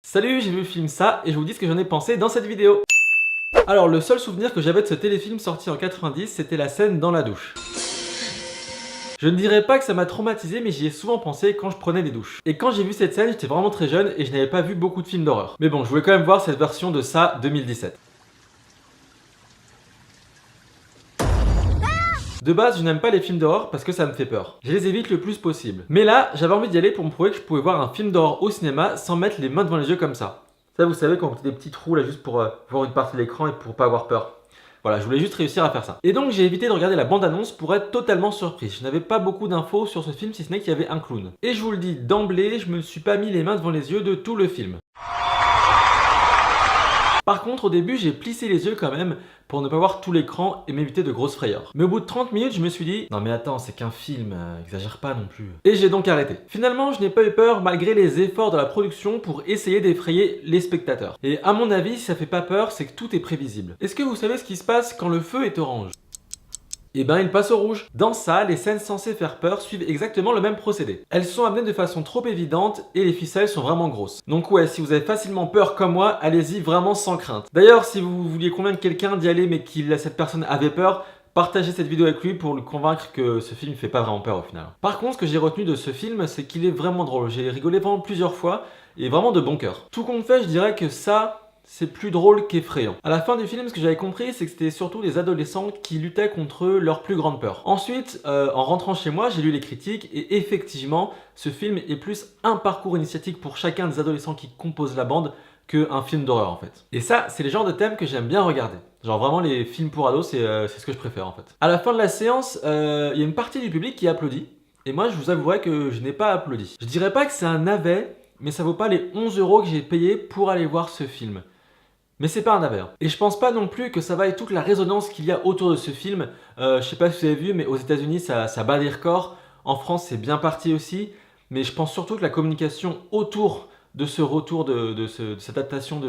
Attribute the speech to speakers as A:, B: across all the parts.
A: Salut, j'ai vu le film Ça et je vous dis ce que j'en ai pensé dans cette vidéo. Alors le seul souvenir que j'avais de ce téléfilm sorti en 90, c'était la scène dans la douche. Je ne dirais pas que ça m'a traumatisé, mais j'y ai souvent pensé quand je prenais des douches. Et quand j'ai vu cette scène, j'étais vraiment très jeune et je n'avais pas vu beaucoup de films d'horreur. Mais bon, je voulais quand même voir cette version de Ça 2017. De base, je n'aime pas les films d'horreur parce que ça me fait peur. Je les évite le plus possible. Mais là, j'avais envie d'y aller pour me prouver que je pouvais voir un film d'horreur au cinéma sans mettre les mains devant les yeux comme ça. Ça, vous savez, quand on fait des petits trous là juste pour voir une partie de l'écran et pour pas avoir peur. Voilà, je voulais juste réussir à faire ça. Et donc j'ai évité de regarder la bande-annonce pour être totalement surpris. Je n'avais pas beaucoup d'infos sur ce film si ce n'est qu'il y avait un clown. Et je vous le dis d'emblée, je me suis pas mis les mains devant les yeux de tout le film. Par contre, au début, j'ai plissé les yeux quand même pour ne pas voir tout l'écran et m'éviter de grosses frayeurs. Mais au bout de 30 minutes, je me suis dit non mais attends, c'est qu'un film, exagère pas non plus. Et j'ai donc arrêté. Finalement, je n'ai pas eu peur malgré les efforts de la production pour essayer d'effrayer les spectateurs. Et à mon avis, si ça fait pas peur, c'est que tout est prévisible. Est-ce que vous savez ce qui se passe quand le feu est orange ? Et ben il passe au rouge. Dans ça, les scènes censées faire peur suivent exactement le même procédé. Elles sont amenées de façon trop évidente et les ficelles sont vraiment grosses. Donc ouais, si vous avez facilement peur comme moi, allez-y vraiment sans crainte. D'ailleurs, si vous vouliez convaincre quelqu'un d'y aller mais que cette personne avait peur, partagez cette vidéo avec lui pour le convaincre que ce film fait pas vraiment peur au final. Par contre, ce que j'ai retenu de ce film, c'est qu'il est vraiment drôle. J'ai rigolé vraiment plusieurs fois et vraiment de bon cœur. Tout compte fait, je dirais que ça, c'est plus drôle qu'effrayant. À la fin du film, ce que j'avais compris, c'est que c'était surtout des adolescents qui luttaient contre leur plus grande peur. Ensuite, en rentrant chez moi, j'ai lu les critiques et effectivement, ce film est plus un parcours initiatique pour chacun des adolescents qui composent la bande qu'un film d'horreur en fait. Et ça, c'est les genres de thèmes que j'aime bien regarder. Genre vraiment les films pour ados, c'est ce que je préfère en fait. À la fin de la séance, il y a une partie du public qui applaudit. Et moi, je vous avouerai que je n'ai pas applaudi. Je dirais pas que c'est un navet, mais ça vaut pas les 11 € que j'ai payé pour aller voir ce film. Mais c'est pas un navet. Et je pense pas non plus que ça vaille toute la résonance qu'il y a autour de ce film. Je sais pas si vous avez vu, mais aux États-Unis ça bat des records. En France, c'est bien parti aussi. Mais je pense surtout que la communication autour de ce retour de cette adaptation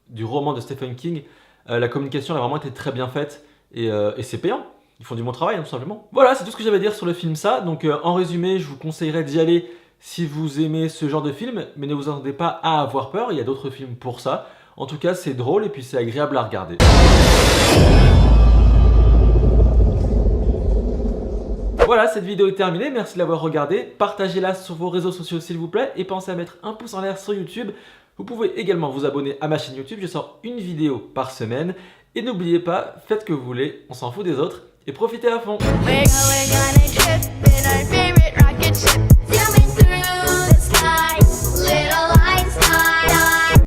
A: du roman de Stephen King, la communication a vraiment été très bien faite et c'est payant. Ils font du bon travail, tout simplement. Voilà, c'est tout ce que j'avais à dire sur le film Ça. Donc en résumé, je vous conseillerais d'y aller si vous aimez ce genre de film, mais ne vous attendez pas à avoir peur. Il y a d'autres films pour ça. En tout cas, c'est drôle et puis c'est agréable à regarder. Voilà, cette vidéo est terminée. Merci de l'avoir regardée. Partagez-la sur vos réseaux sociaux s'il vous plaît et pensez à mettre un pouce en l'air sur YouTube. Vous pouvez également vous abonner à ma chaîne YouTube. Je sors une vidéo par semaine. Et n'oubliez pas, faites ce que vous voulez, on s'en fout des autres et profitez à fond.